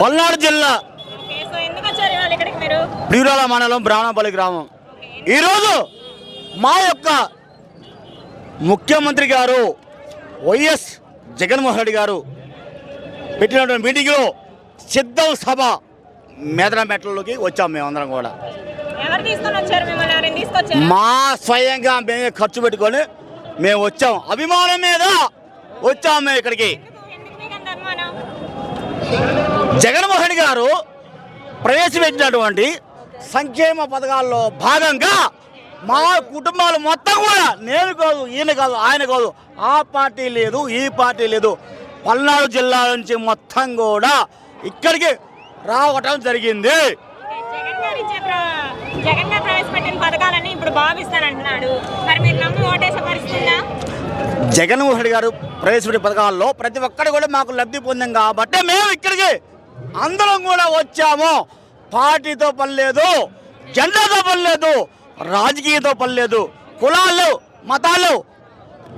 పల్నాడు జిల్లా ప్రియురాల మండలం బ్రాహ్మణపల్లి గ్రామం. ఈరోజు మా యొక్క ముఖ్యమంత్రి గారు వైఎస్ జగన్మోహన్ రెడ్డి గారు పెట్టినటువంటి మీటింగ్లో సిద్ధం సభ మేదనమెట్లలోకి వచ్చాం. మేమందరం కూడా మా స్వయంగా మేమే ఖర్చు పెట్టుకొని మేము వచ్చాం. అభిమానం మీద వచ్చాం మేము ఇక్కడికి. జగన్మోహన్ రెడ్డి గారు ప్రవేశపెట్టినటువంటి సంక్షేమ పథకాల్లో భాగంగా మా కుటుంబాలు మొత్తం కూడా, నేను కాదు, ఈయన కాదు, ఆయన కాదు, ఆ పార్టీ లేదు, ఈ పార్టీ లేదు, పల్నాడు జిల్లా నుంచి మొత్తం కూడా ఇక్కడికి రావటం జరిగింది. జగన్మోహన్ రెడ్డి గారు ప్రవేశపెట్టిన పథకాల్లో ప్రతి ఒక్కరు కూడా మాకు లబ్ధి పొందాం కాబట్టి మేము ఇక్కడికి అందరం కూడా వచ్చాము. పార్టీతో పని లేదు, జెండాతో పని లేదు, రాజకీయంతో పని లేదు, కులాలు మతాలు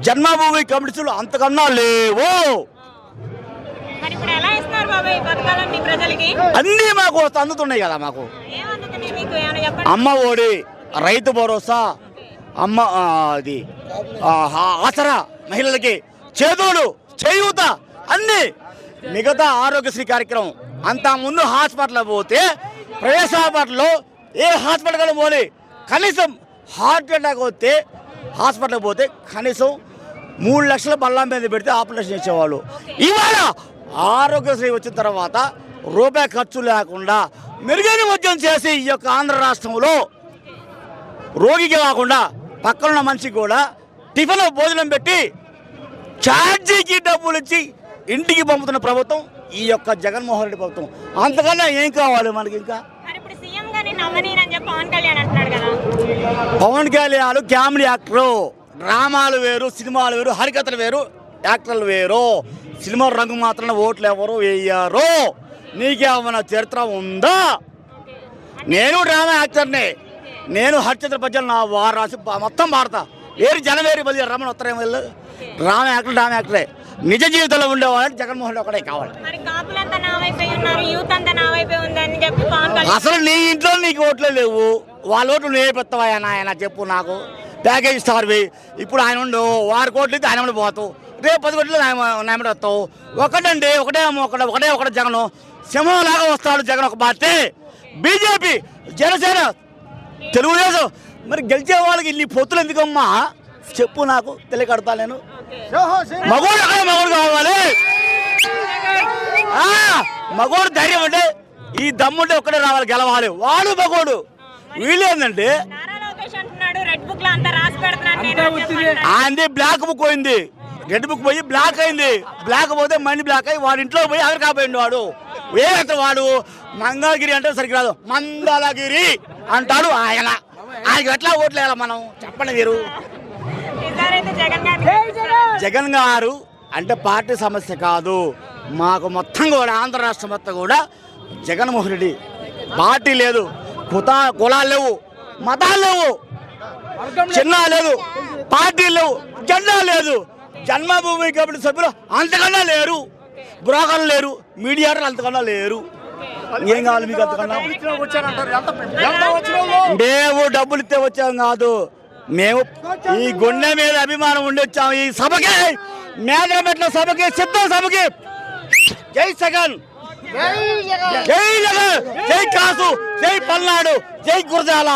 జన్మభూమి కమిటీలు అంతకన్నా లేవు. అన్నీ మాకు అందుతున్నాయి కదా. మాకు అమ్మ ఒడి, రైతు భరోసా, అమ్మ అది ఆసరా మహిళలకి, చేదోడు చేయూత, అన్నీ మిగతా ఆరోగ్యశ్రీ కార్యక్రమం. అంతా ముందు హాస్పిటల్ పోతే ప్రైవేట్ హాస్పిటల్లో ఏ హాస్పిటల్ కానీ పోలే, కనీసం హార్ట్ అటాక్ వస్తే హాస్పిటల్కి పోతే కనీసం 3 లక్షల బల్లం మీద పెడితే ఆపరేషన్ చేసేవాళ్ళు. ఇవాళ ఆరోగ్యశ్రీ వచ్చిన తర్వాత రూపాయి ఖర్చు లేకుండా మెరుగైన వైద్యం చేసి ఈ యొక్క ఆంధ్ర రాష్ట్రంలో రోగికి కాకుండా పక్కనున్న మనిషికి కూడా టిఫిన్ భోజనం పెట్టి ఛార్జీకి డబ్బులు ఇచ్చి ఇంటికి పంపుతున్న ప్రభుత్వం ఈ యొక్క జగన్మోహన్ రెడ్డి ప్రభుత్వం. అంతకన్నా ఏం కావాలి మనకి? ఇంకా పవన్ కళ్యాణ్ కామెడీ యాక్టరు, డ్రామాలు వేరు, సినిమాలు వేరు, హరికథలు వేరు, యాక్టర్లు వేరు. సినిమా రంగు మాత్రం ఓట్లు ఎవరు వేయరు. నీకేమైనా చరిత్ర ఉందా? నేను డ్రామా యాక్టర్ని, నేను హరిచంద్ర పద్యాలు నా వారు రాసి మొత్తం పాడతా. వేరు జనం వేరు బలి రమణ ఉత్తరం వెళ్ళు. డ్రామా యాక్టరే. నిజ జీవితంలో ఉండేవాళ్ళని జగన్మోహన్ రెడ్డి ఒకటే కావాలి. అసలు నీ ఇంట్లో నీకు ఓట్లే లేవు, వాళ్ళ ఓట్లు నువ్వే పెడతావా ఆయన? చెప్పు నాకు. ప్యాకేజ్ స్టార్వి ఇప్పుడు ఆయన ఉండు, 6 కోట్లు అయితే ఆయన పోతావు, రేపు 10 కోట్లు నాయమడి వస్తావు. ఒకటే ఒకటే జగన్ సింహంలాగా వస్తాడు. జగన్ ఒక పార్టీ, బీజేపీ, జనసేన, తెలుగుదేశం. మరి గెలిచే వాళ్ళకి ఇన్ని పొత్తులు ఎందుకమ్మా చెప్పు నాకు, తెలియకడతా. నేను మగోడు కావాలి. మగోడు ధైర్యం అంటే, ఈ దమ్ముంటే ఒక్కడే రావాలి, గెలవాలి. వాడు మగోడు. వీళ్ళేందంటే ఆయనది బ్లాక్ బుక్ పోయింది, రెడ్ బుక్ పోయి బ్లాక్ అయింది. బ్లాక్ పోతే మైండ్ బ్లాక్ అయ్యి వాడి ఇంట్లో పోయి అమెరికా పోయింది. వాడు వాడు మంగళగిరి అంటే సరికి రాదు, మంగళగిరి అంటాడు ఆయన. ఆయనకి ఎట్లా ఓట్లు వేయాలి మనం చెప్పండి మీరు? జగన్ గారు అంటే పార్టీ సమస్య కాదు, మాకు మొత్తం కూడా ఆంధ్ర రాష్ట్రం మొత్తం కూడా జగన్మోహన్ రెడ్డి. పార్టీ లేదు, కులాలు లేవు, మతాలు లేవు, చిన్న లేదు, పార్టీలు లేవు, జెండా లేదు, జన్మభూమి కమిటీ సభ్యులు అంతకన్నా లేరు, బ్రోకర్లు లేరు, మీడియాలు అంతకన్నా లేరు. ఏం కావాలి మీకు? అంతకన్నా మేము డబ్బులు ఇస్తే వచ్చాం కాదు, మేము ఈ గుండె మీద అభిమానం ఉండి వచ్చాము. ఈ సభకి, మేదరమెట్ల సభకి, సిద్ధం సభకి జై జగన్, జై జగన్, జై కాసు, జై పల్నాడు, జై గురజాల.